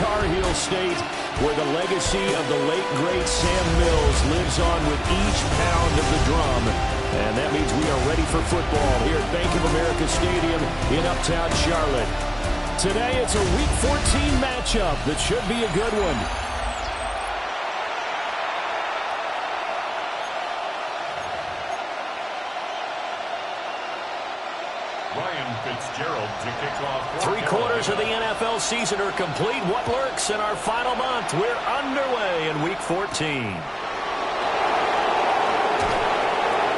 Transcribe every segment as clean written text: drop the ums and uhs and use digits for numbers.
Tar Heel State, where the legacy of the late, great Sam Mills lives on with each pound of the drum. And that means we are ready for football here at Bank of America Stadium in Uptown Charlotte. Today, it's a Week 14 matchup that should be a good one. Three-quarters of the NFL season are complete. What lurks in our final month? We're underway in Week 14.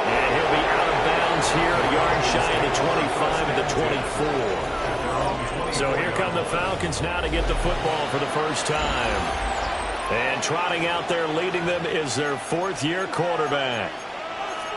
And he'll be out of bounds here, a yard shy of the 25 and the 24. So here come the Falcons now to get the football for the first time. And trotting out there leading them is their fourth-year quarterback.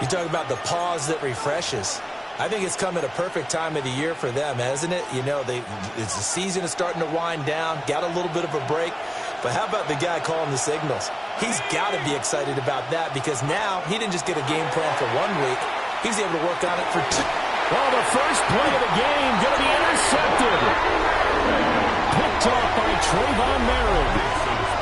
You talk about the pause that refreshes. I think it's come at a perfect time of the year for them, hasn't it? You know, the season is starting to wind down, got a little bit of a break. But how about the guy calling the signals? He's got to be excited about that because now he didn't just get a game plan for 1 week. He's able to work on it for 2. Well, the first play of the game going to be intercepted. Picked off by Trayvon Merritt.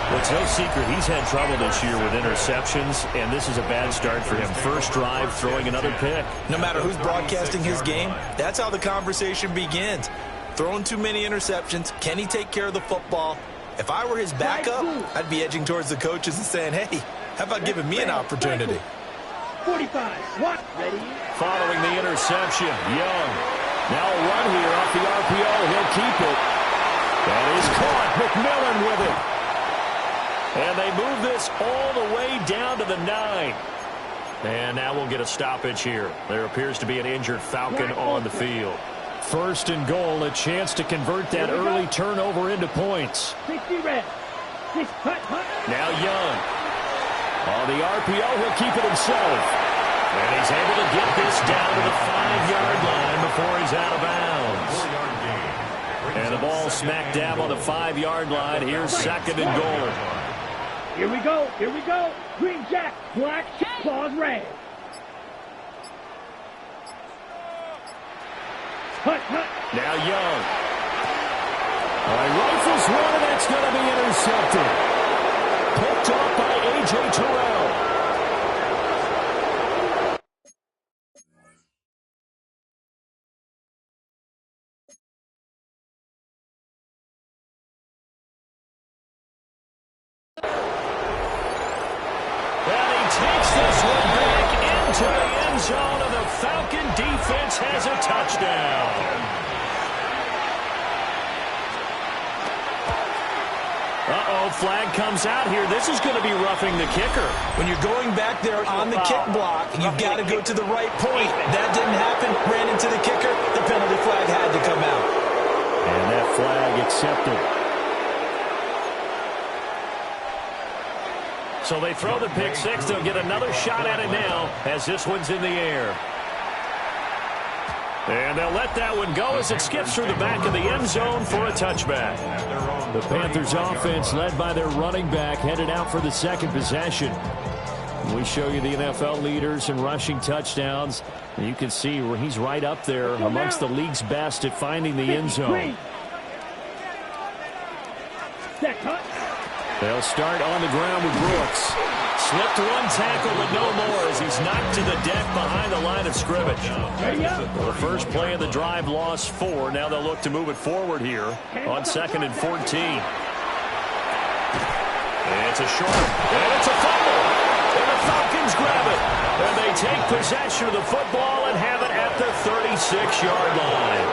Well, it's no secret he's had trouble this year with interceptions, and this is a bad start for him. First drive, throwing another pick. No matter who's broadcasting his game, that's how the conversation begins. Throwing too many interceptions. Can he take care of the football? If I were his backup, I'd be edging towards the coaches and saying, hey, how about giving me an opportunity? 45, what? Ready? Following the interception, Young. Now a run here off the RPO. He'll keep it. That is caught. McMillan with it. And they move this all the way down to the 9. And now we'll get a stoppage here. There appears to be an injured Falcon on the field. First and goal, a chance to convert that early turnover into points. 60 red. Now Young. On the RPO, he'll keep it himself. And he's able to get this down to the 5-yard line before he's out of bounds. And the ball smack dab on the 5-yard line. Here's second and goal. Here we go, here we go. Green jack, black, claws red. Now Young. All right, rifles one, and that's going to be intercepted. Picked off by A.J. Terrell. Takes this one back into the end zone, and the Falcon defense has a touchdown. Uh-oh, flag comes out here. This is going to be roughing the kicker. When you're going back there on the kick block, you've got to go to the right point. That didn't happen. Ran into the kicker. The penalty flag had to come out. And that flag accepted. So they throw the pick six. They'll get another shot at it now as this one's in the air. And they'll let that one go as it skips through the back of the end zone for a touchback. The Panthers offense, led by their running back, headed out for the second possession. We show you the NFL leaders in rushing touchdowns. And you can see where he's right up there amongst the league's best at finding the end zone. They'll start on the ground with Brooks. Slipped one tackle, but no more as he's knocked to the deck behind the line of scrimmage. Well, the first play of the drive lost 4. Now they'll look to move it forward here on 2nd and 14. And it's a short. And it's a fumble. And the Falcons grab it. And they take possession of the football and have it at the 36-yard line.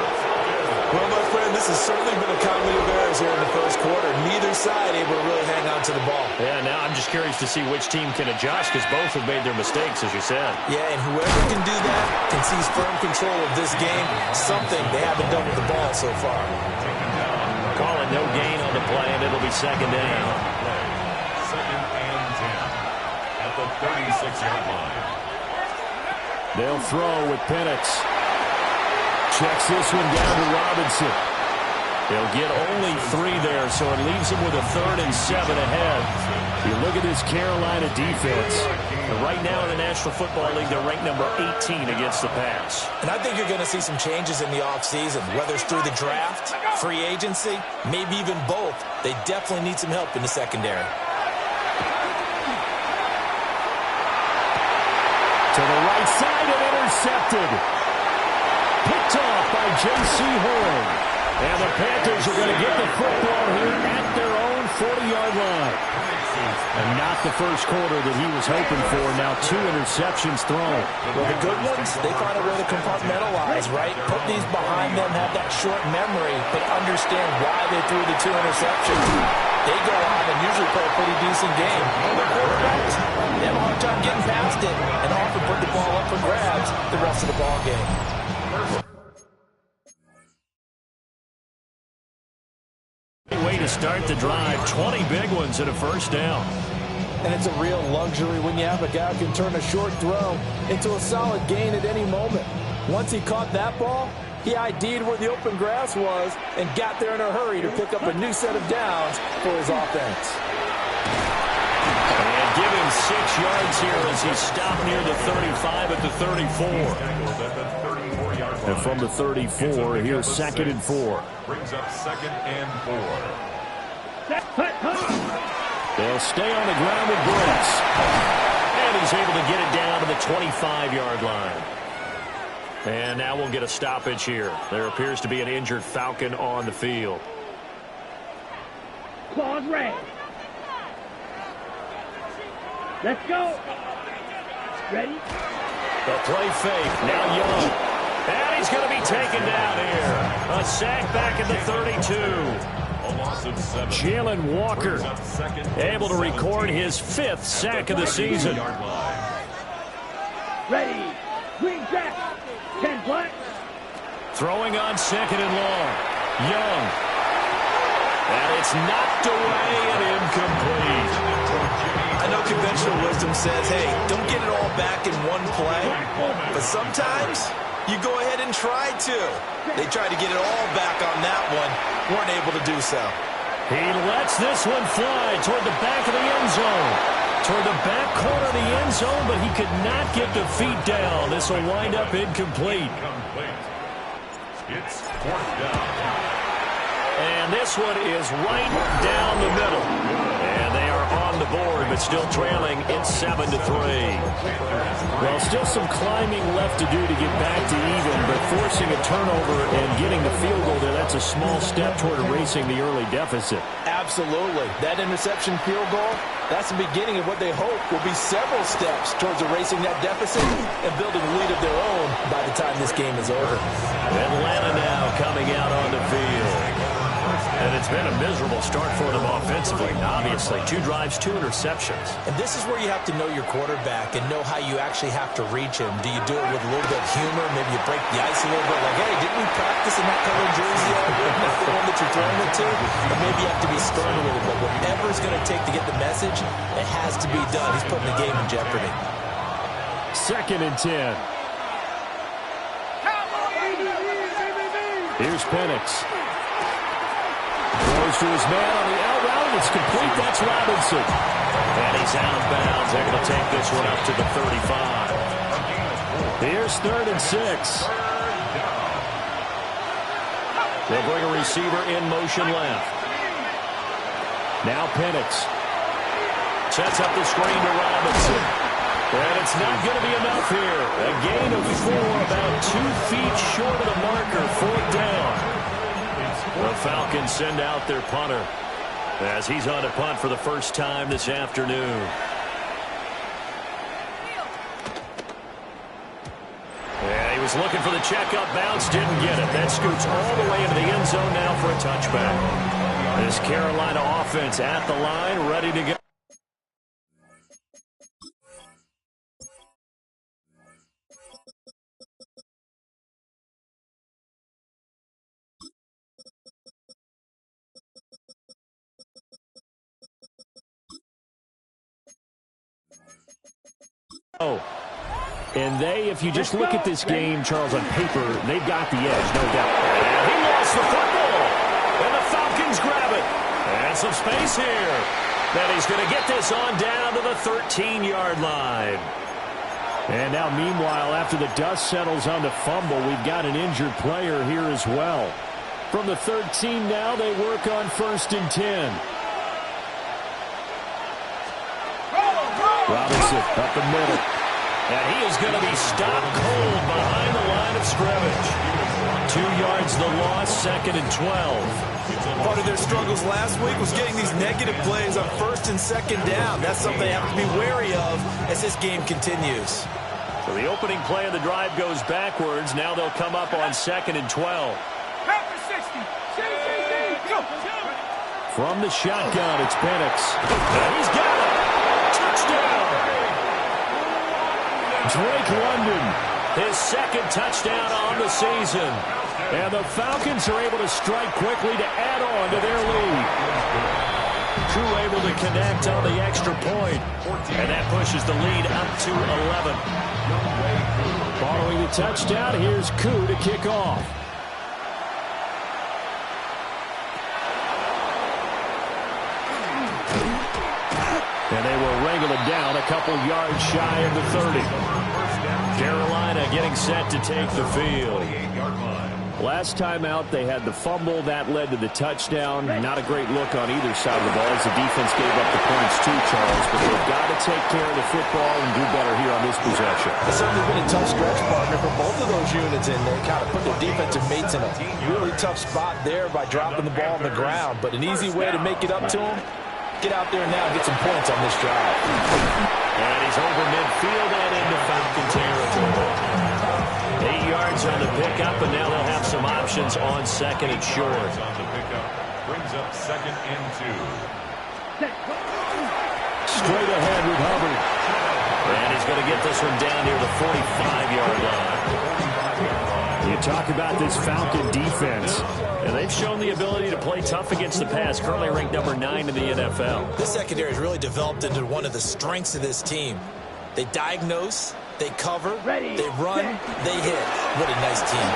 Well, my friend, this has certainly been a comedy of errors here in the first quarter. Neither side able to really hang on to the ball. Yeah, now I'm just curious to see which team can adjust because both have made their mistakes, as you said. Yeah, and whoever can do that can seize firm control of this game. Something they haven't done with the ball so far. Call it no gain on the play, and it'll be second down. Second and 10 at the 36-yard line. They'll throw with Penix. Checks this one down to Robinson. They'll get only 3 there, so it leaves them with a 3rd and 7 ahead. You look at this Carolina defense. Right now in the National Football League, they're ranked number 18 against the pass. And I think you're going to see some changes in the offseason, whether it's through the draft, free agency, maybe even both. They definitely need some help in the secondary. To the right side and intercepted. Picked off by J.C. Horn. And the Panthers are going to get the football here at their own 40-yard line. And not the first quarter that he was hoping for. Now 2 interceptions thrown. Well, the good ones, they find a way to compartmentalize, right? Put these behind them, have that short memory, but understand why they threw the 2 interceptions. They go on and usually play a pretty decent game. The quarterbacks, they have a hard time getting past it and often put the ball up for grabs the rest of the ball game. Way to start the drive. 20 big ones and a first down. And it's a real luxury when you have a guy who can turn a short throw into a solid gain at any moment. Once he caught that ball, he ID'd where the open grass was and got there in a hurry to pick up a new set of downs for his offense. And give him 6 yards here as he stopped near the 35 at the 34. And from the 34, here's 2nd and 4. Brings up 2nd and 4. They'll stay on the ground with Brooks. And he's able to get it down to the 25-yard line. And now we'll get a stoppage here. There appears to be an injured Falcon on the field. Claws red. Let's go. Ready? The play fake. Now Young. And he's going to be taken down here. A sack back at the 32. A loss of 7. Jalen Walker able to record his 5th sack of the season. Ready. Green Jack. 10 black. Throwing on 2nd and long. Young. And it's knocked away and incomplete. I know conventional wisdom says, hey, don't get it all back in one play. But sometimes you go ahead and try to. They tried to get it all back on that one. Weren't able to do so. He lets this one fly toward the back of the end zone. Toward the back corner of the end zone, but he could not get the feet down. This will wind up incomplete. It's 4th down. And this one is right down the middle. And they are on the board, but still trailing. It's 7-3. Well, still some climbing left to do to get back to even, but forcing a turnover and getting the field goal there, that's a small step toward erasing the early deficit. Absolutely. That interception field goal, that's the beginning of what they hope will be several steps towards erasing that deficit and building a lead of their own by the time this game is over. Atlanta now coming out on the field. And it's been a miserable start for them offensively, obviously. 2 drives, 2 interceptions. And this is where you have to know your quarterback and know how you actually have to reach him. Do you do it with a little bit of humor? Maybe you break the ice a little bit. Like, hey, didn't we practice in that color jersey? Isn't that the one that you're throwing it to? Or maybe you have to be stern a little bit. Whatever it's going to take to get the message, it has to be done. He's putting the game in jeopardy. 2nd and 10. Here's Penix. Throws to his man on the out route. It's complete. That's Robinson. And he's out of bounds. Able to take this one up to the 35. Here's 3rd and 6. They'll bring a receiver in motion left. Now Penix. Sets up the screen to Robinson. And it's not going to be enough here. A gain of 4, about 2 feet short of the marker. 4th down. The Falcons send out their punter as he's on a punt for the first time this afternoon. Yeah, he was looking for the checkup bounce, didn't get it. That scoots all the way into the end zone now for a touchback. This Carolina offense at the line, ready to go. And they, if you just look at this game, Charles, on paper, they've got the edge, no doubt. And he lost the football. And some space here. Then he's going to get this on down to the 13-yard line. And now, meanwhile, after the dust settles on the fumble, we've got an injured player here as well. From the 13 now, they work on 1st and 10. Robinson up the middle. And he is going to be stopped cold behind the line of scrimmage. 2 yards the loss, 2nd and 12. Part of their struggles last week was getting these negative plays on 1st and 2nd down. That's something they have to be wary of as this game continues. So the opening play of the drive goes backwards. Now they'll come up on 2nd and 12. From the shotgun, it's Penix. And he's got it. Touchdown. Drake London, his 2nd touchdown on the season. And the Falcons are able to strike quickly to add on to their lead. Crew able to connect on the extra point. And that pushes the lead up to 11. Following the touchdown, here's Koo to kick off. And they will wrangle it down a couple yards shy of the 30. Carolina getting set to take the field. Last time out, they had the fumble. That led to the touchdown. Not a great look on either side of the ball as the defense gave up the points too, Charles. But they've got to take care of the football and do better here on this possession. It's certainly been a tough stretch, partner, for both of those units, and they kind of put their defensive mates in a really tough spot there by dropping the ball on the ground. But an easy way to make it up to them, get out there now and get some points on this drive. And he's over midfield and into Falcon territory. 8 yards on the pickup, and now they'll have some options on 2nd and short. On the pickup brings up 2nd and 2. Straight ahead with Hubbard. And he's going to get this one down near the 45-yard line. You talk about this Falcon defense, and they've shown the ability to play tough against the pass, currently ranked number 9 in the NFL. This secondary has really developed into one of the strengths of this team. They diagnose, they cover, they run, they hit. What a nice team.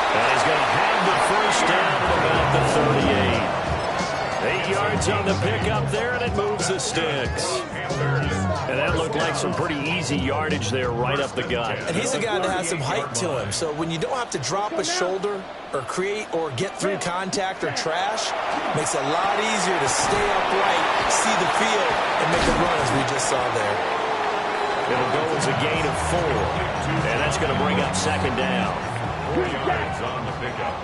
And he's going to have the first down at about the 38. 8 yards on the pickup there, and it moves the sticks. And that looked like some pretty easy yardage there right up the gut. And he's a guy that has some height to him. So when you don't have to drop a shoulder or create or get through contact or trash, makes it a lot easier to stay upright, see the field, and make a run as we just saw there. It'll go as a gain of 4. And that's going to bring up 2nd down. 4 yards on the pickup.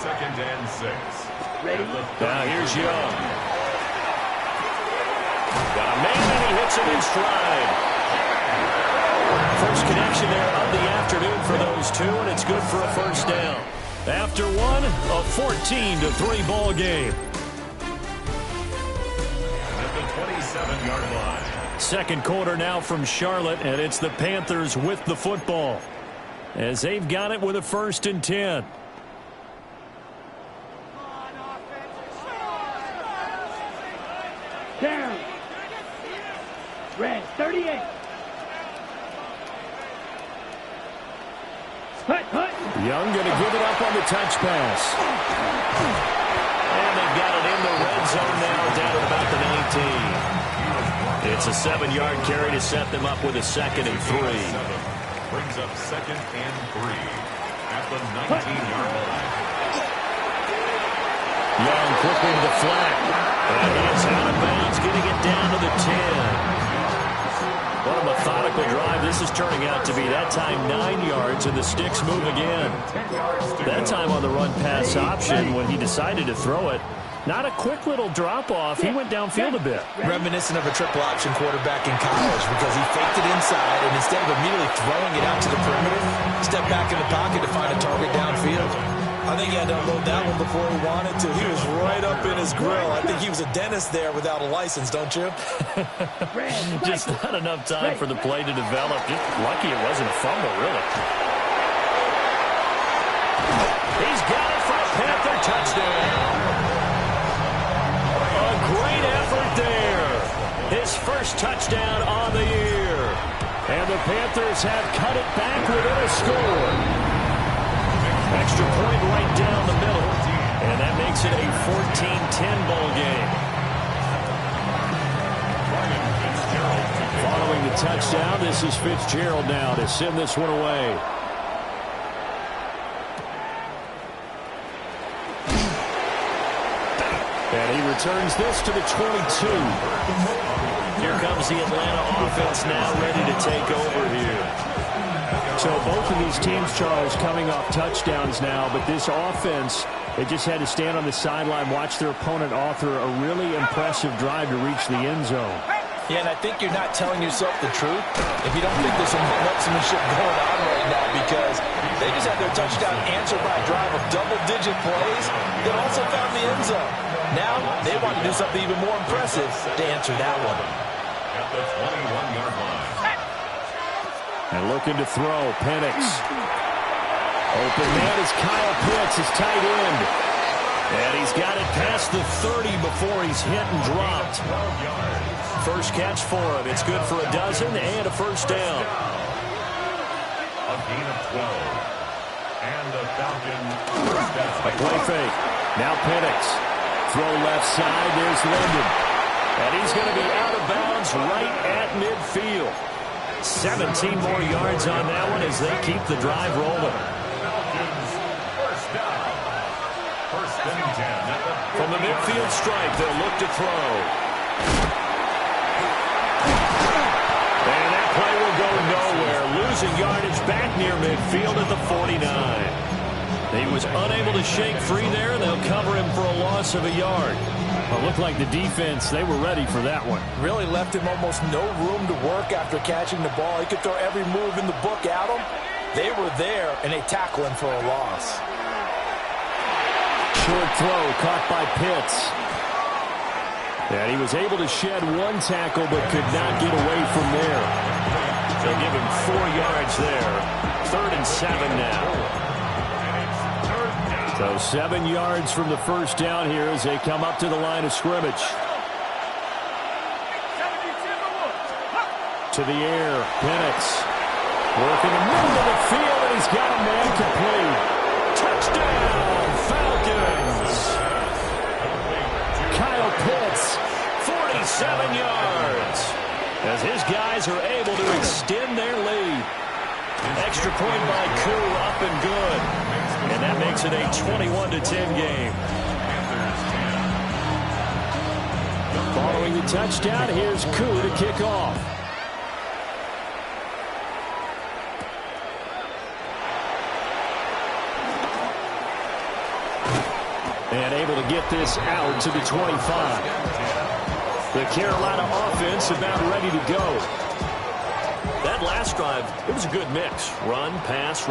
2nd and 6. Now here's Young. Got a man, and he hits him in stride. First connection there of the afternoon for those two, and it's good for a first down. After one, a 14-3 ball game. At the 27-yard line. 2nd quarter now from Charlotte, and it's the Panthers with the football as they've got it with a 1st and 10. Down. Red, 38. Hut. Young going to give it up on the touch pass. And they've got it in the red zone now down at about the 19. It's a 7-yard carry to set them up with a 2nd and 3. Brings up 2nd and 3 at the 19-yard line. Young quickly to the flat. And it's out of bounds, getting it down to the 10. What a methodical drive this is turning out to be. That time 9 yards, and the sticks move again. That time on the run-pass option when he decided to throw it. Not a quick little drop-off. He went downfield a bit. Reminiscent of a triple option quarterback in college because he faked it inside, and instead of immediately throwing it out to the perimeter, stepped back in the pocket to find a target downfield. I think he had to unload that one before he wanted to. He was right up in his grill. I think he was a dentist there without a license, don't you? Just not enough time for the play to develop. Just lucky it wasn't a fumble, really. He's got it for a Panther touchdown. A great effort there. His first touchdown on the year. And the Panthers have cut it back within a score. Extra point right down the middle. And that makes it a 14-10 ball game. Following the touchdown, this is Fitzgerald now to send this one away. And he returns this to the 22. Here comes the Atlanta offense now ready to take over here. So both of these teams, Charles, coming off touchdowns now, but this offense, they just had to stand on the sideline, watch their opponent author a really impressive drive to reach the end zone. Yeah, and I think you're not telling yourself the truth if you don't think there's some marksmanship going on right now, because they just had their touchdown answered by a drive of double-digit plays that also found the end zone. Now they want to do something even more impressive to answer that one. At the 21-yard line. And looking to throw, Penix. Open man is Kyle Pitts, his tight end. And he's got it past the 30 before he's hit and dropped. First catch for him. It's good for a dozen and a first down. A gain of 12. And the Falcons first down. A play fake. Now Penix. Throw left side. There's Linden. And he's going to be out of bounds right at midfield. 17 more yards on that one as they keep the drive rolling. Falcons first down. First and 10. From the midfield stripe, they'll look to throw. And that play will go nowhere. Losing yardage back near midfield at the 49. He was unable to shake free there, and they'll cover him for a loss of a yard. Well, it looked like the defense, they were ready for that one. Really left him almost no room to work after catching the ball. He could throw every move in the book at him. They were there, and they tackle him for a loss. Short throw caught by Pitts. And he was able to shed one tackle but could not get away from there. They'll give him 4 yards there. 3rd and 7 now. So 7 yards from the first down here as they come up to the line of scrimmage. To the air, Penix. Working the middle of the field, and he's got a man complete. Touchdown, Falcons! Kyle Pitts, 47 yards. As his guys are able to extend their lead. Extra point by Koo, up and good. And that makes it a 21-10 game. Following the touchdown, here's Koo to kick off. And able to get this out to the 25. The Carolina offense about ready to go. That last drive, it was a good mix. Run, pass.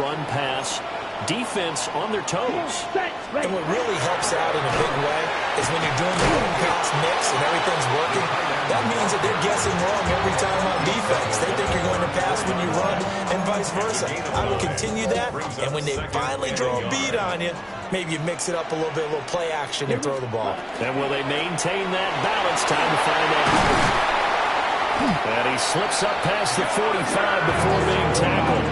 Defense on their toes. And what really helps out in a big way is when you're doing the run-pass mix and everything's working, that means that they're guessing wrong every time on defense. They think you're going to pass when you run and vice versa. I would continue that, and when they finally draw a beat on you, maybe you mix it up a little bit, a little play action and throw the ball. And will they maintain that balance? Time to find out. And he slips up past the 45 before being tackled.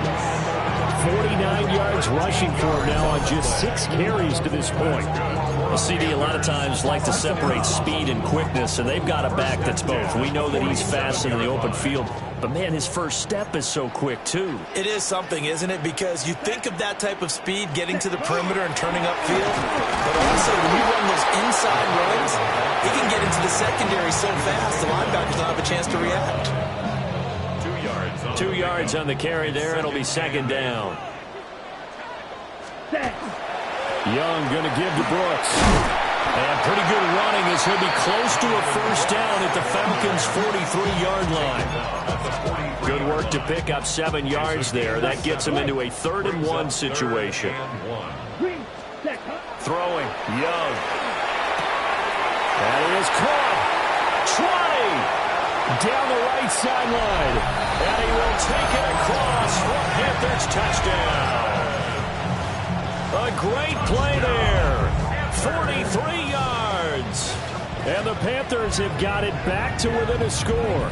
49 yards rushing for him now on just 6 carries to this point. Well, CD a lot of times like to separate speed and quickness, and they've got a back that's both. We know that he's fast in the open field, but man, his first step is so quick too. It is something, isn't it? Because you think of that type of speed getting to the perimeter and turning upfield, but also when you run those inside runs, he can get into the secondary so fast the linebackers don't have a chance to react. 2 yards on the carry there. It'll be 2nd down. Young going to give to Brooks. And pretty good running as he'll be close to a first down at the Falcons' 43-yard line. Good work to pick up 7 yards there. That gets him into a 3rd and 1 situation. Throwing, Young. And it is caught. Down the right sideline. And he will take it across for a Panthers touchdown. A great play there. 43 yards. And the Panthers have got it back to within a score.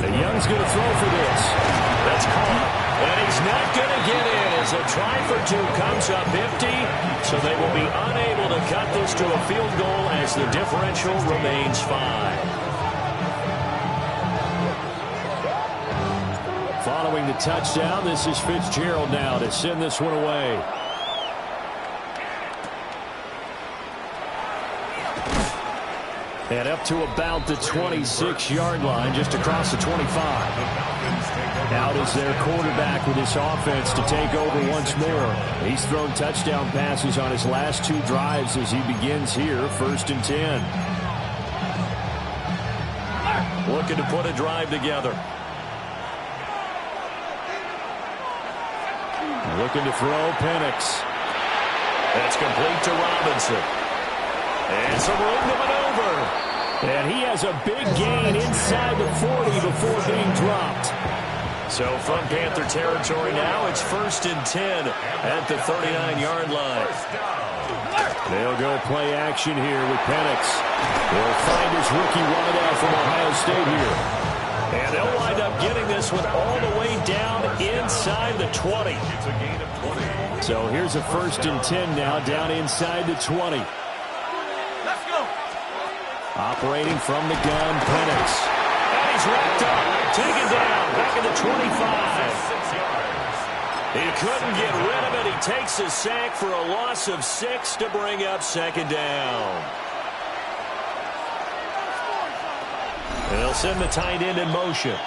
The Young's going to throw for this. That's caught. And he's not going to get in as a try for two comes up empty. So they will be unable to cut this to a field goal as the differential remains 5. Following the touchdown, this is Fitzgerald now to send this one away. And up to about the 26-yard line, just across the 25. Out is their quarterback with this offense to take over once more. He's thrown touchdown passes on his last 2 drives as he begins here, 1st and 10. Looking to put a drive together. Looking to throw, Penix. That's complete to Robinson. And some room to maneuver. And he has a big gain inside the 40 before being dropped. So from Panther territory now, it's 1st and 10 at the 39-yard line. They'll go play action here with Penix. They'll find his rookie wideout from Ohio State here. And they'll wind up getting this one all the way down inside the 20. It's a gain of 20. So here's a 1st and 10 now down inside the 20. Let's go. Operating from the gun, Penix. And he's wrapped up, taken down, back at the 25. 6 yards. He couldn't get rid of it. He takes a sack for a loss of 6 to bring up 2nd down. And they'll send the tight end in motion.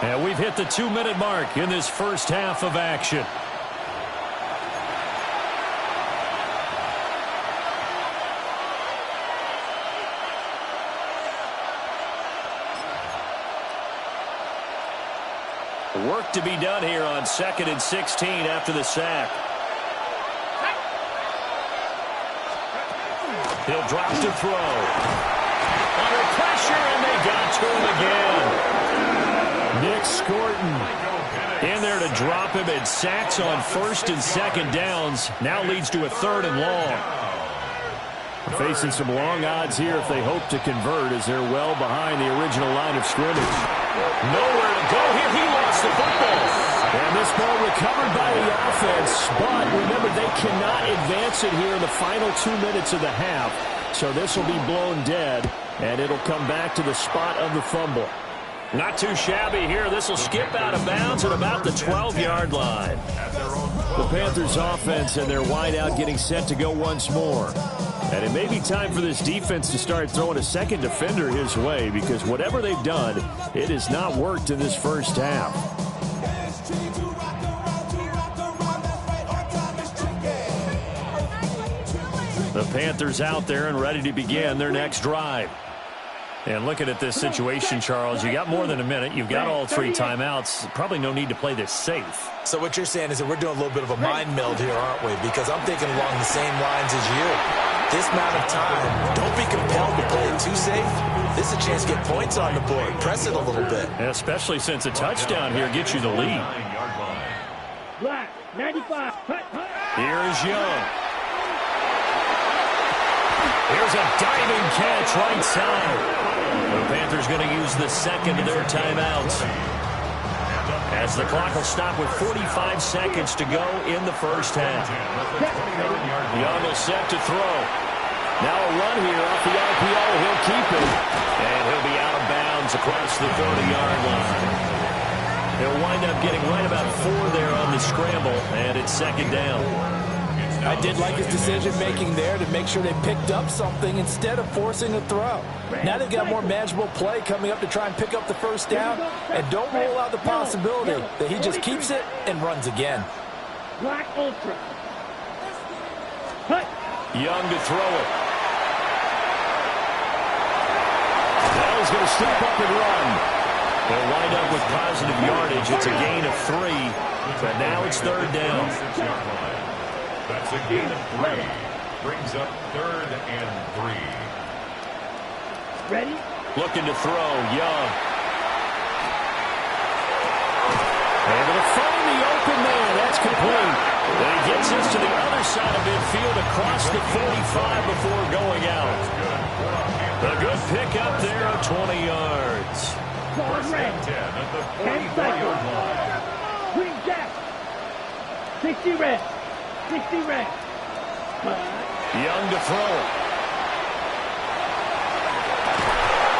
And we've hit the 2-minute mark in this first half of action. Work to be done here on 2nd and 16 after the sack. He'll drop to throw. Under pressure, and they got to him again. Nick Scorton in there to drop him, and sacks on 1st and 2nd downs. Now leads to a 3rd and long. Facing some long odds here if they hope to convert, as they're well behind the original line of scrimmage. Nowhere to go here. He lost the football. And this ball recovered by the offense. But remember, they cannot advance it here in the final 2 minutes of the half. So this will be blown dead, and it'll come back to the spot of the fumble. Not too shabby here. This will skip out of bounds at about the 12-yard line. The Panthers offense and their wideout getting set to go once more. And it may be time for this defense to start throwing a second defender his way, because whatever they've done, it has not worked in this first half. The Panthers out there and ready to begin their next drive. And looking at this situation, Charles, you got more than a minute. You've got all 3 timeouts. Probably no need to play this safe. So what you're saying is that we're doing a little bit of a mind meld here, aren't we? Because I'm thinking along the same lines as you. This amount of time, don't be compelled to play it too safe. This is a chance to get points on the board. Press it a little bit. Especially since a touchdown here gets you the lead. 9-yard line. Black, 95. Here is Young. Here's a diving catch right side. The Panthers going to use the second of their timeouts, as the clock will stop with 45 seconds to go in the first half. Young will set to throw. Now a run here off the RPO. He'll keep it, and he'll be out of bounds across the 30-yard line. He'll wind up getting right about 4 there on the scramble, and it's 2nd down. I did like his decision-making there to make sure they picked up something instead of forcing a throw. Now they've got more manageable play coming up to try and pick up the first down, and don't rule out the possibility that he just keeps it and runs again. Black Ultra. Cut. Young to throw it. Now he's going to step up and run. They'll wind up with positive yardage. It's a gain of 3, but now it's 3rd down. That's a gain of 3. Brings up 3rd and 3. Ready? Looking to throw, Young. Able to find the open man. That's complete. And he gets us to the other side of midfield across the 45 before going out. A good pickup there of 20 yards. Guard 1st red. and 10 at the 10 seconds. 44-yard line. Green Jack. 60 red. 60 red. Young to throw it.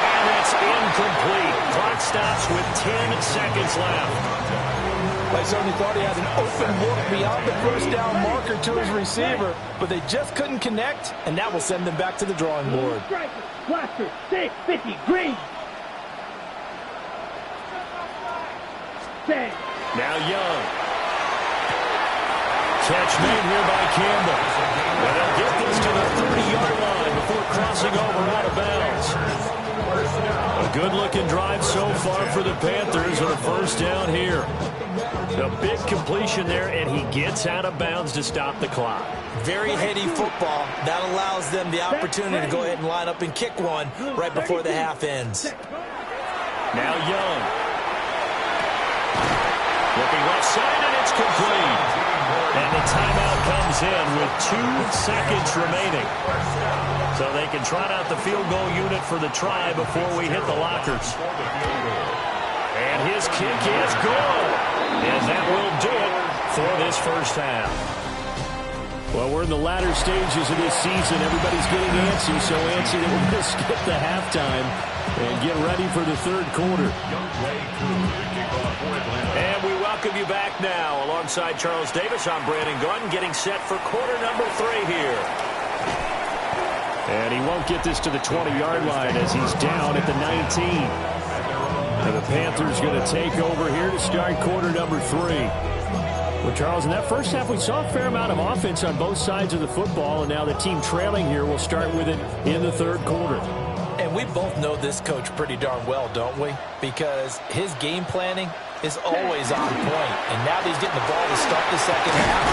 And it's incomplete. Clock stops with 10 seconds left. I certainly thought he had an open look beyond the first down marker to his receiver, but they just couldn't connect, and that will send them back to the drawing board. Blaster, 650, green. Now Young. Catch made here by Campbell. And they'll get this to the 30-yard line before crossing over out of bounds. A good-looking drive so far for the Panthers on a first down here. A big completion there, and he gets out of bounds to stop the clock. Very heady football. That allows them the opportunity to go ahead and line up and kick one right before the half ends. Now Young. Looking left side, and it's complete. And the timeout comes in with 2 seconds remaining. So they can trot out the field goal unit for the try before we hit the lockers. And his kick is good. And that will do it for this first half. Well, we're in the latter stages of this season. Everybody's getting antsy, so antsy that we're going to skip the halftime and get ready for the third quarter. And we welcome you back now. Alongside Charles Davis, I'm Brandon Gunn, getting set for quarter number 3 here. And he won't get this to the 20-yard line as he's down at the 19. And the Panthers going to take over here to start quarter number 3. Well, Charles, in that first half, we saw a fair amount of offense on both sides of the football, and now the team trailing here will start with it in the third quarter. And we both know this coach pretty darn well, don't we? Because his game planning is always on point. And now that he's getting the ball to start the second half,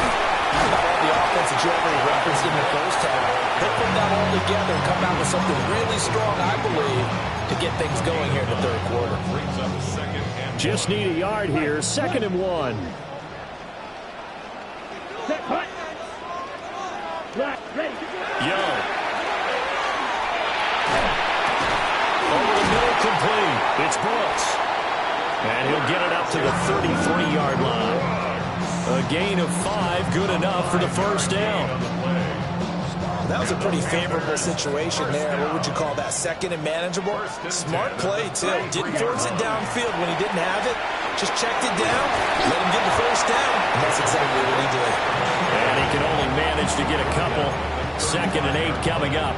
about all the offense that you already referenced in the first half, they'll put that all together and come out with something really strong, I believe, to get things going here in the third quarter. Just need a yard here, 2nd and 1. Young. Over the middle, complete. It's Brooks. And he'll get it up to the 33-yard line. A gain of 5, good enough for the first down. That was a pretty favorable situation there. What would you call that? 2nd and manageable? Smart play, too. Didn't force it downfield when he didn't have it. Just checked it down, let him get the first down, and that's exactly what he did. And he can only manage to get a couple. 2nd and 8 coming up.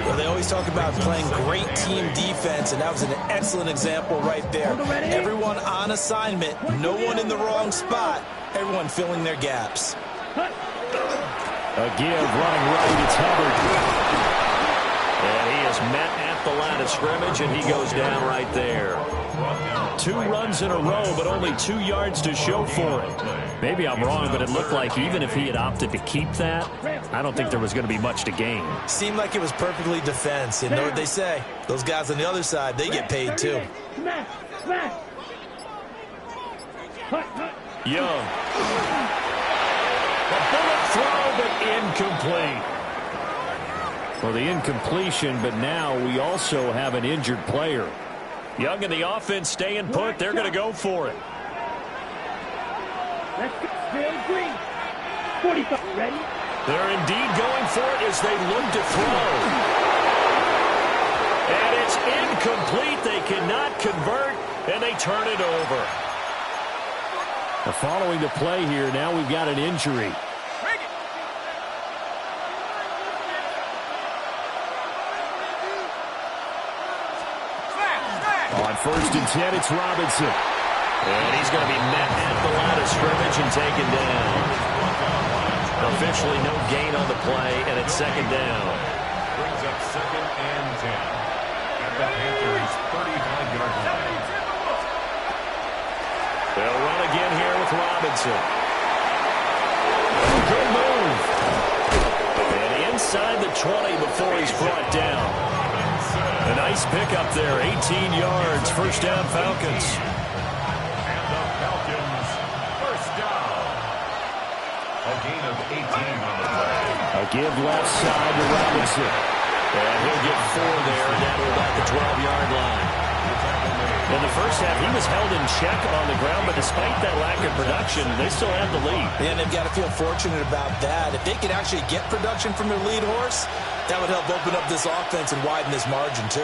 Well, they always talk about playing great team defense, and that was an excellent example right there. Everyone on assignment, no one in the wrong spot, everyone filling their gaps. A give, running right, it's Hubbard. And he is met at the line of scrimmage, and he goes down right there. 2 runs in a row, but only 2 yards to show for it. Maybe I'm wrong, but it looked like even if he had opted to keep that, I don't think there was going to be much to gain. Seemed like it was perfectly defense. You know what they say? Those guys on the other side, they get paid too. Young. A bullet throw, but incomplete. Well, the incompletion, but now we also have an injured player. Young and the offense staying put. They're going to go for it. Let's go. Green. 45. Ready? They're indeed going for it as they look to throw. And it's incomplete. They cannot convert, and they turn it over. Following the play here, now we've got an injury. On 1st and 10, it's Robinson. And he's going to be met at the line of scrimmage and taken down. Officially no gain on the play, and it's 2nd down. Brings up 2nd and 10. At the Panthers' 35-yard line. They'll run again here with Robinson. Good move. And inside the 20 before he's brought down. A nice pickup there, 18 yards, first down Falcons. And the Falcons, first down. A gain of 18 on the play. A give left side to Robinson. And he'll get 4 there, and that will about the 12-yard line. In the first half, he was held in check on the ground, but despite that lack of production, they still have the lead. And they've got to feel fortunate about that. If they could actually get production from their lead horse, that would help open up this offense and widen this margin, too.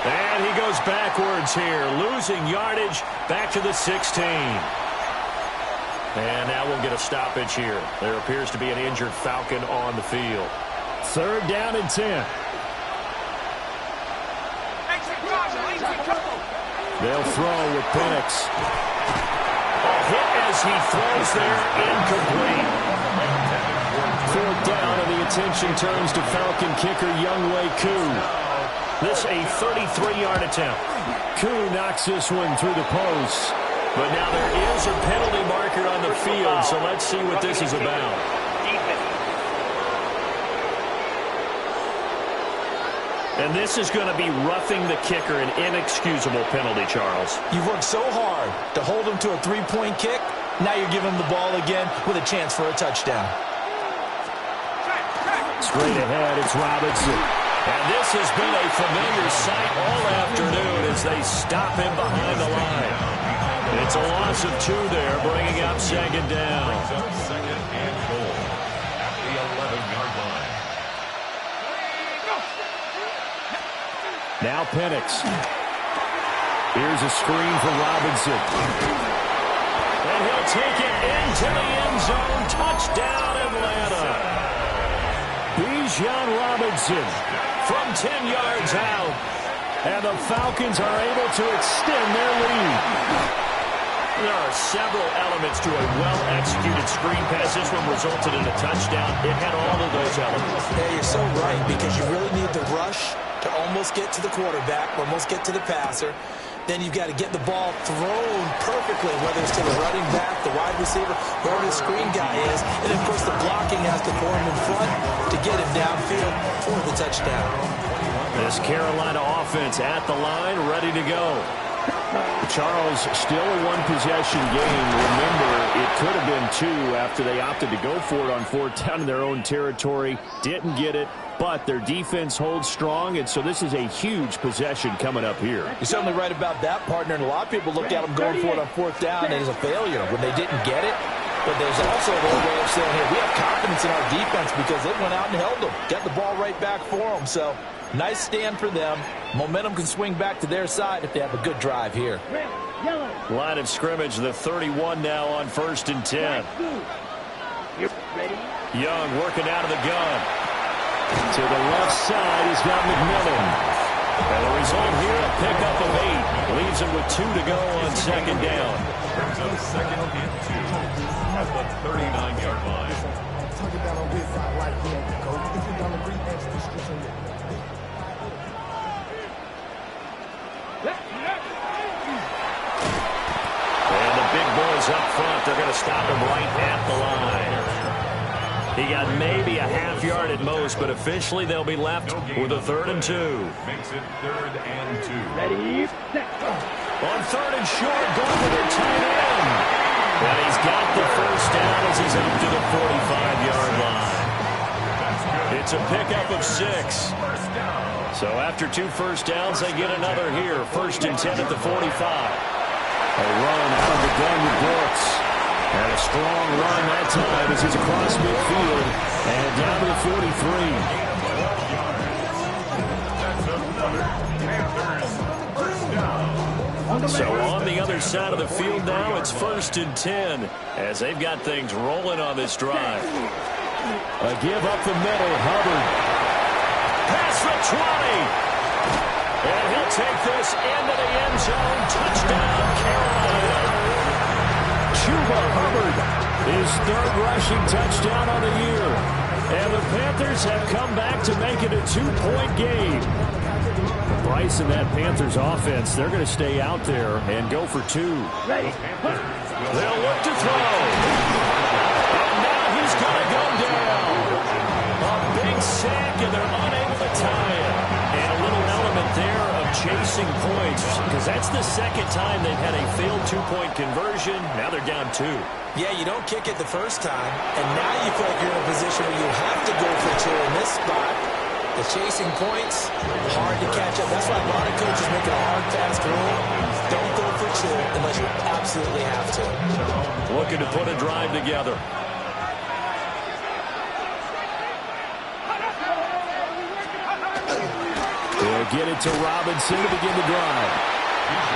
And he goes backwards here, losing yardage back to the 16. And now we'll get a stoppage here. There appears to be an injured Falcon on the field. 3rd down and 10. They'll throw with Penix. A hit as he throws there, incomplete. 4th down, and the attention turns to Falcon kicker Younghoe Koo. This a 33-yard attempt. Koo knocks this one through the post. But now there is a penalty marker on the field, so let's see what this is about. And this is going to be roughing the kicker, an inexcusable penalty, Charles. You've worked so hard to hold him to a 3-point kick. Now you're giving him the ball again with a chance for a touchdown. Straight ahead, it's Robinson. And this has been a familiar sight all afternoon as they stop him behind the line. It's a loss of 2 there, bringing up 2nd down. Second and goal at the 11-yard line. Now Penix. Here's a screen for Robinson. And he'll take it into the end zone. Touchdown, Atlanta. Bijan Robinson From 10 yards out. and the Falcons are able to extend their lead. There are several elements to a well-executed screen pass. This one resulted in a touchdown. It had all of those elements. Yeah, you're so right, because you really need the rush to almost get to the quarterback, almost get to the passer. Then you've got to get the ball thrown perfectly, whether it's to the running back, the wide receiver, whoever the screen guy is. And, of course, the blocking has to form in front to get him downfield for the touchdown. This Carolina offense at the line, ready to go. Charles, still a one-possession game. Remember, it could have been 2 after they opted to go for it on 4th down in their own territory. Didn't get it, but their defense holds strong, and so this is a huge possession coming up here. You're certainly right about that, partner, and a lot of people look at them going for it on 4th down as a failure when they didn't get it. But there's also a little way of saying, hey, we have confidence in our defense because they went out and held them, got the ball right back for them. So nice stand for them. Momentum can swing back to their side if they have a good drive here. Line of scrimmage, the 31 now on 1st and 10. Young working out of the gun. To the left side, he's got McMillan. And the result here, a pickup of 8. Leaves him with 2 to go on 2nd down. Brings up 2nd and 2 at the 39-yard line. And the big boys up front, they're going to stop him right at the line. He got maybe a half yard at most, but officially they'll be left with a 3rd and 2. Makes it 3rd and 2. Ready, set. On 3rd and short, going with their tight end. And he's got the 1st down as he's up to the 45-yard line. It's a pickup of 6. So after 2 first downs, they get another here. 1st and 10 at the 45. A run out of the gun with Brooks. And a strong run that time as he's across midfield and down to the 43. So on the other side of the field now, it's 1st and 10 as they've got things rolling on this drive. A give up the middle, Hubbard. Past the 20. And he'll take this into the end zone. Touchdown, Carolina. Chuba Hubbard, his 3rd rushing touchdown on the year. And the Panthers have come back to make it a 2-point game. Bryce and that Panthers offense, they're going to stay out there and go for 2. Ready. They'll look to throw. And now he's going to go down. A big sack, and they're unable to tie it. And a little element there of chasing points, because that's the 2nd time they've had a failed 2-point conversion. Now they're down 2. Yeah, you don't kick it the first time, and now you feel like you're in a position where you have to go for 2 in this spot. The chasing points, hard to catch up. That's why a lot of coaches make it a hard, fast rule. Don't go for two unless you absolutely have to. Looking to put a drive together. They'll get it to Robinson to begin the drive.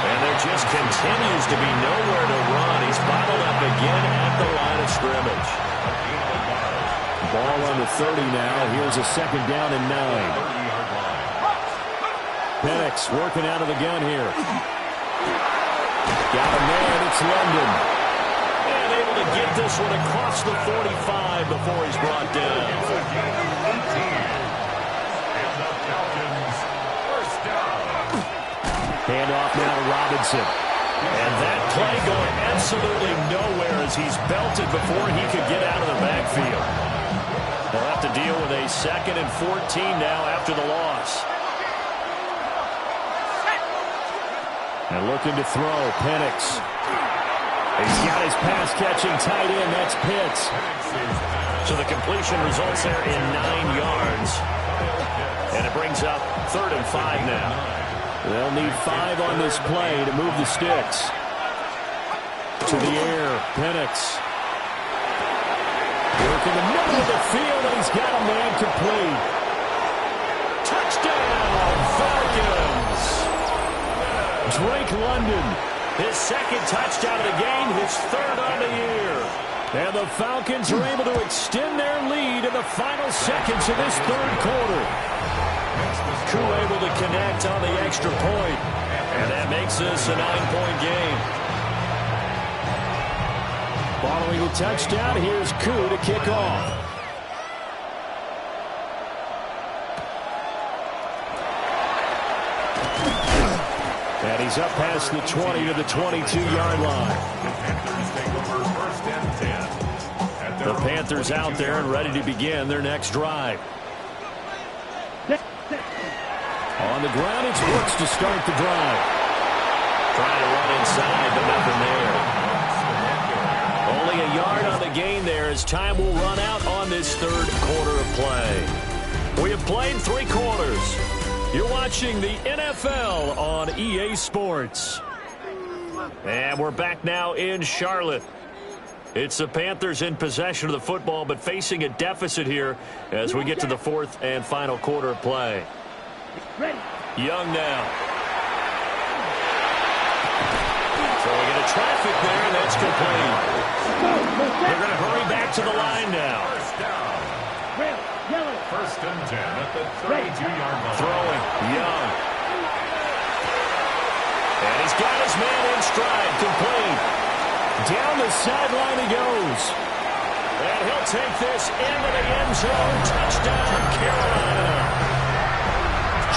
And there just continues to be nowhere to run. He's bottled up again at the line of scrimmage. Ball on the 30 now. Here's a second down and 9. Penix working out of the gun here. Got a man. It's London. And able to get this one across the 45 before he's brought down. Handoff now to Robinson. And that play going absolutely nowhere as he's belted before he could get out of the backfield. They'll have to deal with a 2nd and 14 now after the loss. And looking to throw, Penix. He's got his pass-catching tight end. That's Pitts. So the completion results there in 9 yards. And it brings up 3rd and 5 now. They'll need 5 on this play to move the sticks. To the air, Penix. Work in the middle of the field, and he's got a man complete. Touchdown, Falcons! Drake London, his 2nd touchdown of the game, his 3rd on the year. And the Falcons are able to extend their lead in the final seconds of this 3rd quarter. Koo able to connect on the extra point, and that makes this a 9-point game. Following the touchdown, here's Koo to kick off. And he's up past the 20 to the 22-yard line. The Panthers out there and ready to begin their next drive. On the ground, it's Brooks to start the drive. Trying to run inside, but nothing there. Only a yard on the gain there as time will run out on this 3rd quarter of play. We have played 3 quarters. You're watching the NFL on EA Sports. And we're back now in Charlotte. It's the Panthers in possession of the football, but facing a deficit here as we get to the 4th and final quarter of play. Young now. Throwing into traffic there, and that's complete. They're going to hurry back to the line now. First and 10 at the 32-yard line. Throwing, Young. And he's got his man in stride, complete. Down the sideline he goes. And he'll take this into the end zone. Touchdown, Carolina.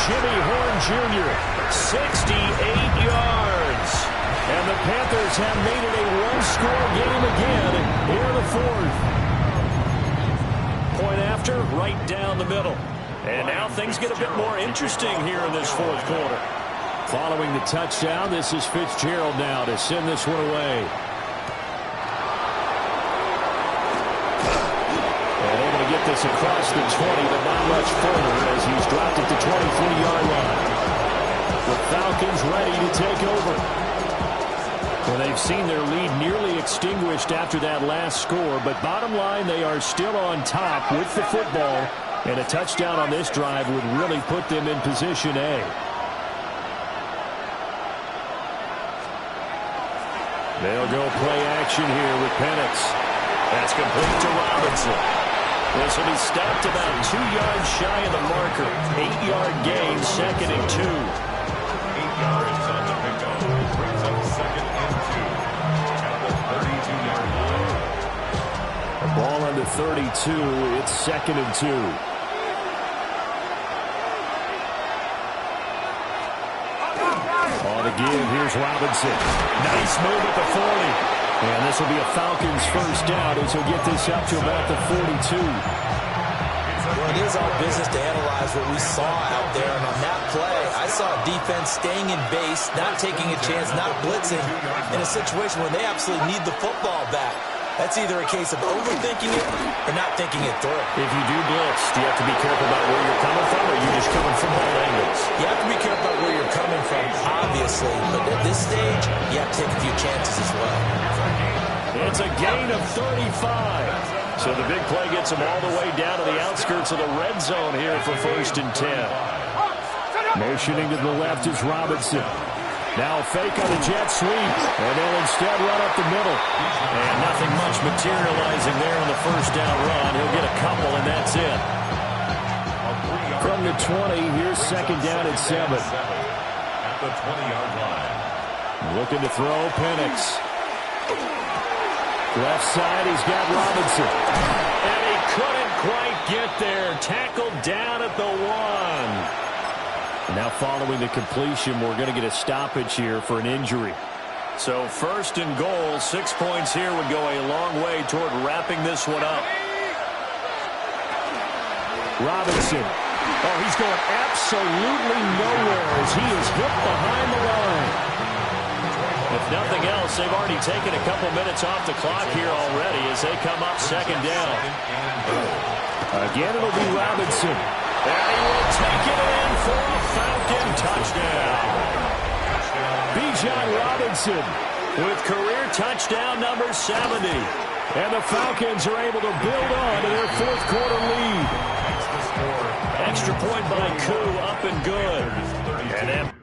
Jimmy Horn Jr., 68 yards. And the Panthers have made it a one-score game again here in the 4th. Point after, right down the middle. And now things get a bit more interesting here in this 4th quarter. Following the touchdown, this is Fitzgerald now to send this one away. Get this across the 20, but not much further as he's dropped at the 23-yard line. The Falcons ready to take over. Well, they've seen their lead nearly extinguished after that last score, but bottom line, they are still on top with the football, and a touchdown on this drive would really put them in position A. They'll go play action here with Penix. That's complete to Robinson. This will be stopped about 2 yards shy of the marker. 8-yard gain, 2nd and 2. 8 yards on the pickup. Brings up 2nd and 2 at the 32-yard line. A ball under 32. It's 2nd and 2. On the give, here's Robinson. Nice move at the 40. And this will be a Falcons first down as he'll get this up to about the 42. Well, it is our business to analyze what we saw out there. And on that play, I saw defense staying in base, not taking a chance, not blitzing in a situation where they absolutely need the football back. That's either a case of overthinking it or not thinking it through. If you do blitz, do you have to be careful about where you're coming from, or are you just coming from all angles? You have to be careful about where you're coming from, obviously, but at this stage, you have to take a few chances as well. It's a gain of 35. So the big play gets him all the way down to the outskirts of the red zone here for 1st and 10. Motioning to the left is Robinson. Now a fake on the jet sweep, and they'll instead run up the middle. And nothing much materializing there on the first down run. He'll get a couple, and that's it. From the 20, here's 2nd down at 7. At the 20-yard line. Looking to throw, Penix. Left side, he's got Robinson. And he couldn't quite get there. Tackled down at the 1. Now following the completion, we're going to get a stoppage here for an injury. So 1st and goal, 6 points here would go a long way toward wrapping this one up. Robinson. Oh, he's going absolutely nowhere as he is hit behind the line. If nothing else, they've already taken a couple minutes off the clock here already as they come up 2nd down. Again, it'll be Robinson. And he will take it in for a Falcon touchdown. Bijan Robinson with career touchdown number 70. And the Falcons are able to build on to their 4th quarter lead. Extra point by Koo, up and good. And that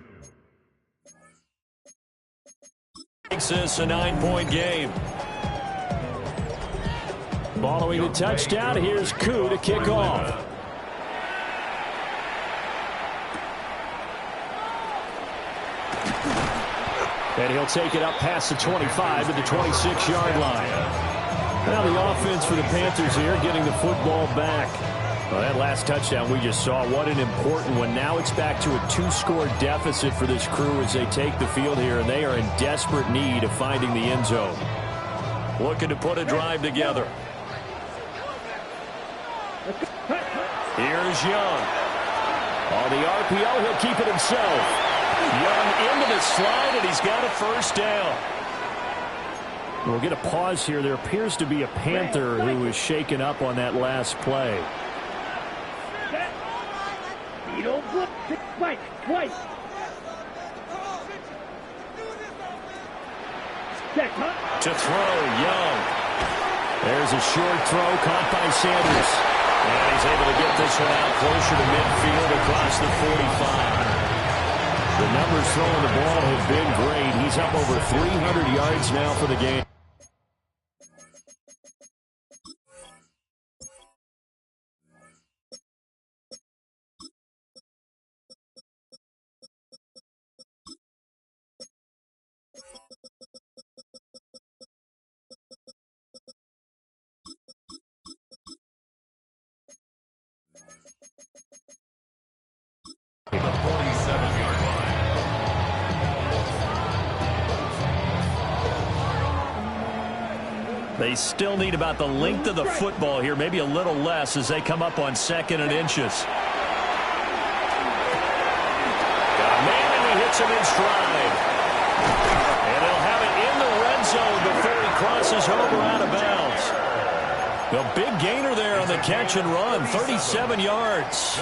makes this a 9-point game. Following the touchdown, here's Koo to kick off. And he'll take it up past the 25 to the 26-yard line. Now the offense for the Panthers here getting the football back. Well, that last touchdown we just saw, what an important one. Now it's back to a 2-score deficit for this crew as they take the field here, and they are in desperate need of finding the end zone. Looking to put a drive together. Here's Young. On the RPO, he'll keep it himself. Young into the slide, and he's got a 1st down. We'll get a pause here. There appears to be a Panther who was shaken up on that last play. To throw, Young. There's a short throw caught by Sanders. And he's able to get this one out closer to midfield across the 45. The numbers throwing the ball have been great. He's up over 300 yards now for the game. The 47-yard line. They still need about the length of the football here, maybe a little less as they come up on 2nd and inches. Got a man, and he hits him in stride. And they'll have it in the red zone before he crosses over out of bounds. The big gainer there on the catch and run, 37 yards.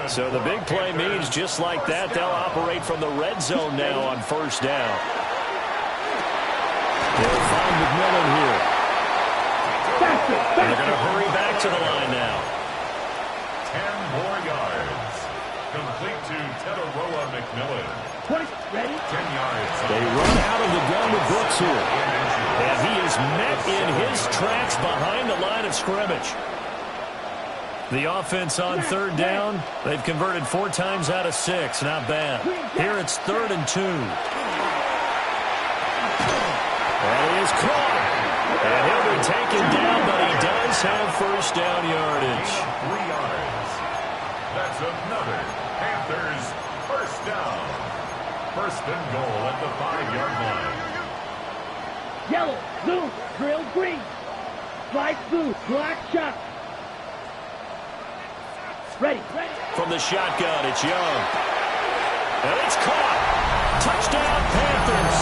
So the big play means just like that, they'll operate from the red zone now on 1st down. They'll find McMillan here. And they're going to hurry back to the line now. 10 more yards. Complete to Teteroa McMillan. 20, ready? 10 yards. They run out of the gun with Brooks here. And he is met in his tracks behind the line of scrimmage. The offense on 3rd down, they've converted 4 times out of 6. Not bad. Here it's 3rd and 2. And he is caught. And he'll be taken down, but he does have 1st down yardage. 3 yards. That's another Panthers 1st down. 1st and goal at the 5-yard line. Yellow, blue, drill, green. Slide blue, black shot. Ready, ready. From the shotgun, it's Young. And it's caught. Touchdown, Panthers.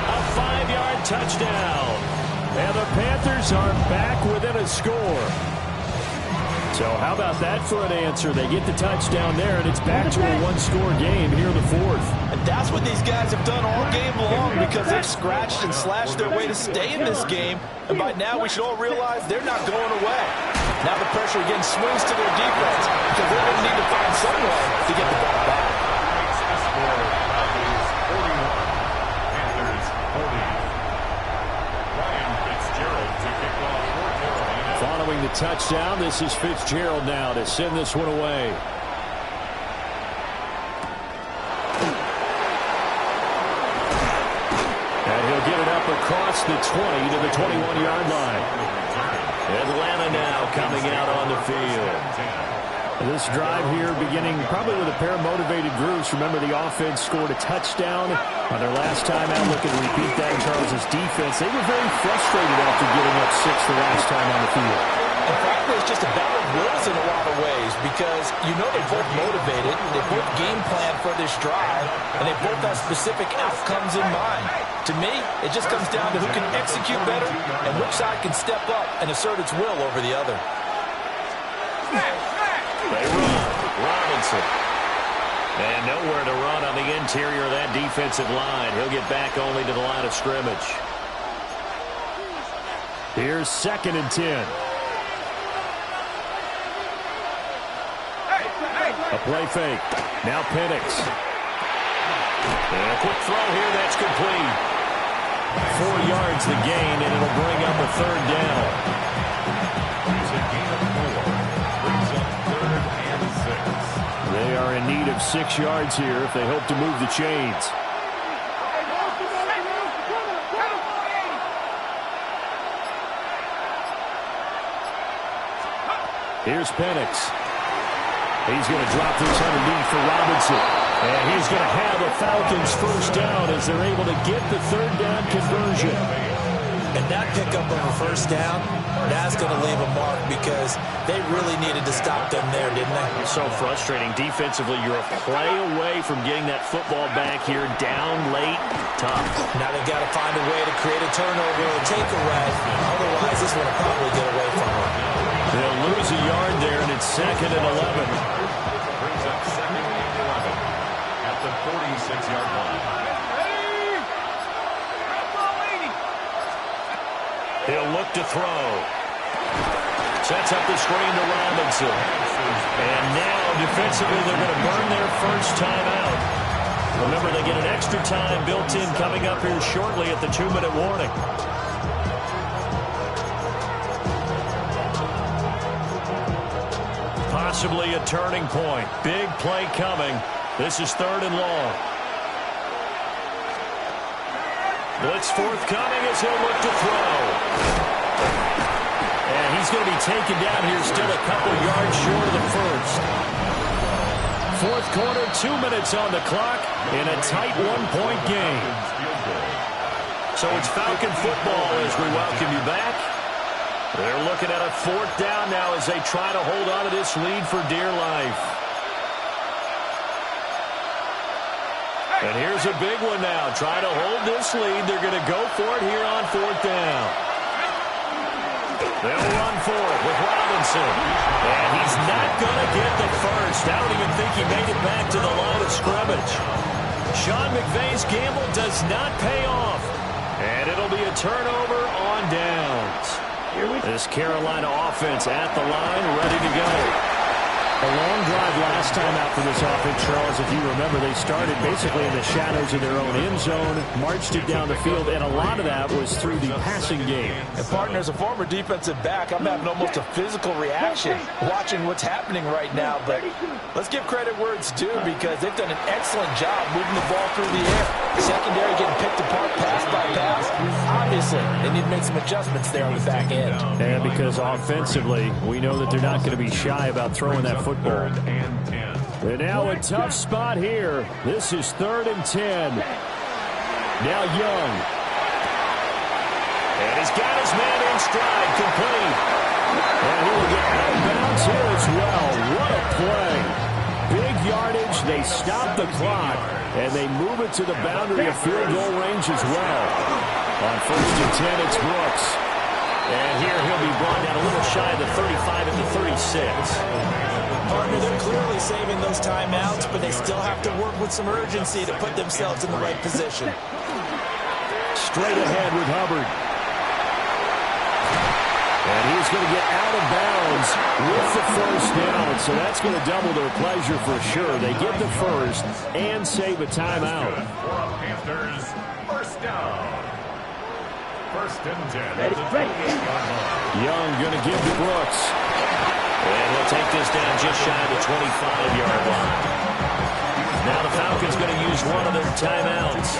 A 5-yard touchdown. And the Panthers are back within a score. So how about that for an answer? They get the touchdown there, and it's back to a one-score game here in the fourth. And that's what these guys have done all game long because they've scratched and slashed their way to stay in this game. And by now, we should all realize they're not going away. Now the pressure again swings to their defense because they're going to need to find some way to get the ball back. Following the touchdown, this is Fitzgerald now to send this one away. And he'll get it up across the 20 to the 21-yard line. Atlanta now coming out on the field. This drive here beginning probably with a pair of motivated groups. Remember, the offense scored a touchdown on their last time out. Looking to repeat that in Charles' defense. They were very frustrated after giving up 6 the last time on the field. And frankly, it's just a battle of wills in a lot of ways because you know they're both motivated, they both game plan for this drive, and they both have specific outcomes in mind. To me, it just comes down to who can execute better and which side can step up and assert its will over the other. They run. Robinson. And nowhere to run on the interior of that defensive line. He'll get back only to the line of scrimmage. Here's 2nd and 10. A play fake. Now Penix. And a quick throw here. That's complete. 4 yards the gain, and it'll bring up a 3rd down. It's a gain of 4. Brings up 3rd and 6. They are in need of 6 yards here if they hope to move the chains. Here's Penix. He's going to drop this underneath for Robinson. And he's going to have the Falcons first down as they're able to get the 3rd down conversion. And that pickup of a first down, that's going to leave a mark because they really needed to stop them there, didn't they? It's so frustrating. Defensively, you're a play away from getting that football back here down late. Tough. Now they've got to find a way to create a turnover or a takeaway. Otherwise, this one will probably get away from them. They'll lose a yard there, and it's 2nd and 11. Brings up 2nd and 11 at the 46-yard line. He'll look to throw. Sets up the screen to Robinson. And now, defensively, they're going to burn their first time out. Remember, they get an extra time built in coming up here shortly at the 2-minute warning. Possibly a turning point. Big play coming. This is 3rd and long. Blitz forthcoming as he'll look to throw. And he's going to be taken down here still a couple yards short of the first. 4th quarter, 2 minutes on the clock in a tight 1-point game. So it's Falcon football as we welcome you back. They're looking at a 4th down now as they try to hold on to this lead for dear life. And here's a big one now. Try to hold this lead. They're going to go for it here on 4th down. They'll run for it with Robinson. And he's not going to get the first. I don't even think he made it back to the line of scrimmage. Sean McVay's gamble does not pay off. And it'll be a turnover on downs. This Carolina offense at the line, ready to go. A long drive last time out for this offense, Charles. If you remember, they started basically in the shadows of their own end zone, marched it down the field, and a lot of that was through the passing game. And partner, as a former defensive back, I'm having almost a physical reaction watching what's happening right now. But let's give credit where it's due because they've done an excellent job moving the ball through the air. Secondary getting picked apart pass by pass. Obviously, they need to make some adjustments there on the back end. And because offensively, we know that they're not going to be shy about throwing that football. And now a tough spot here. This is 3rd and 10. Now Young. And he's got his man in stride, complete. And he will get out of bounds here as well. What a play. Big yardage. They stop the clock. And they move it to the boundary of field goal range as well. On 1st and 10, it's Brooks. And here he'll be brought down a little shy of the 35 at the 36. Partner, they're clearly saving those timeouts, but they still have to work with some urgency to put themselves in the right position. Straight ahead with Hubbard. And he's going to get out of bounds with the first down. So that's going to double their pleasure for sure. They get the first and save a timeout. Panthers, first down. 1st and 10. Young going to give to Brooks. And he'll take this down just shy of the 25-yard line. Now the Falcons going to use one of their timeouts.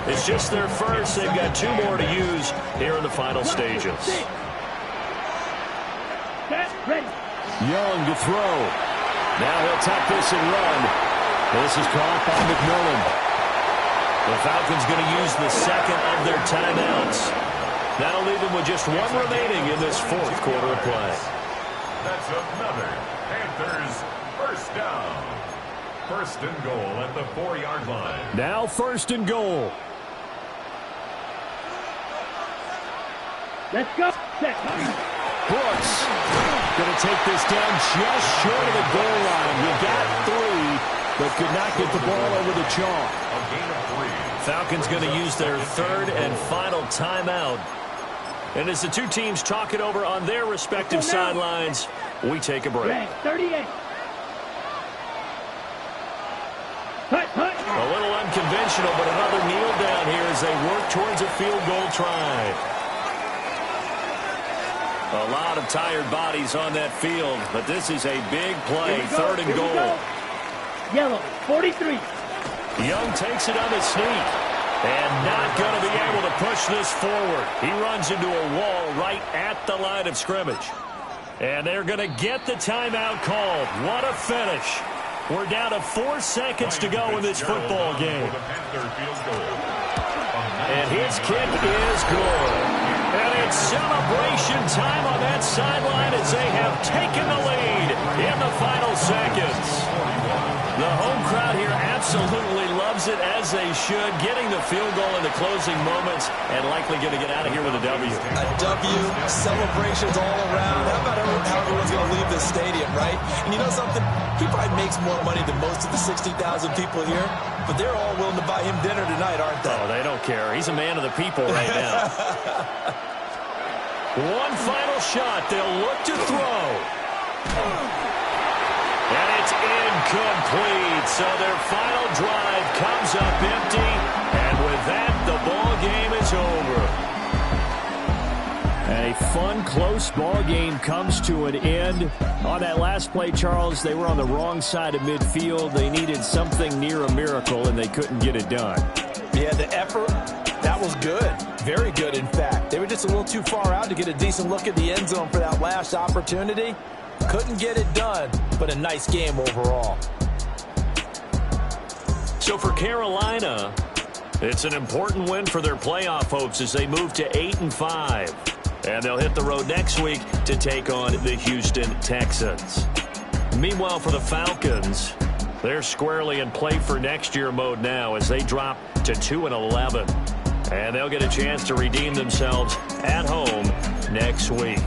It's just their first. They've got 2 more to use here in the final stages. Young to throw. Now he'll tuck this and run. This is caught by McMillan. The Falcons going to use the second of their timeouts. That'll leave them with just 1 remaining in this 4th quarter of play. That's another Panthers first down. 1st and goal at the 4-yard line. Now 1st and goal. Let's go. Set. Brooks going to take this down just short of the goal line. We got 3, but could not get the ball over the chalk. A gain of 3. Falcons going to use their 3rd and final timeout. And as the 2 teams talk it over on their respective sidelines, we take a break. 38. A little unconventional, but another kneel down here as they work towards a field goal try. A lot of tired bodies on that field, but this is a big play, 3rd and goal. Yellow, 43. Young takes it on the sneak. And not going to be able to push this forward. He runs into a wall right at the line of scrimmage. And they're going to get the timeout called. What a finish. We're down to 4 seconds to go in this football game. And his kick is good. And it's celebration time on that sideline as they have taken the lead in the final seconds. The home crowd here absolutely loves it, as they should, getting the field goal in the closing moments and likely going to get out of here with a W. A W, celebrations all around. How about how everyone's going to leave this stadium, right? And you know something? He probably makes more money than most of the 60,000 people here, but they're all willing to buy him dinner tonight, aren't they? Oh, they don't care. He's a man of the people right now. One final shot. They'll look to throw. And it's incomplete. So their final drive comes up empty. And with that, the ball game is over. A fun, close ball game comes to an end. On that last play, Charles, they were on the wrong side of midfield. They needed something near a miracle, and they couldn't get it done. Yeah, the effort, that was good. Very good, in fact. They were just a little too far out to get a decent look at the end zone for that last opportunity. Couldn't get it done, but a nice game overall. So for Carolina, it's an important win for their playoff hopes as they move to 8-5. And they'll hit the road next week to take on the Houston Texans. Meanwhile, for the Falcons, they're squarely in play for next year mode now as they drop to 2-11. And they'll get a chance to redeem themselves at home next week.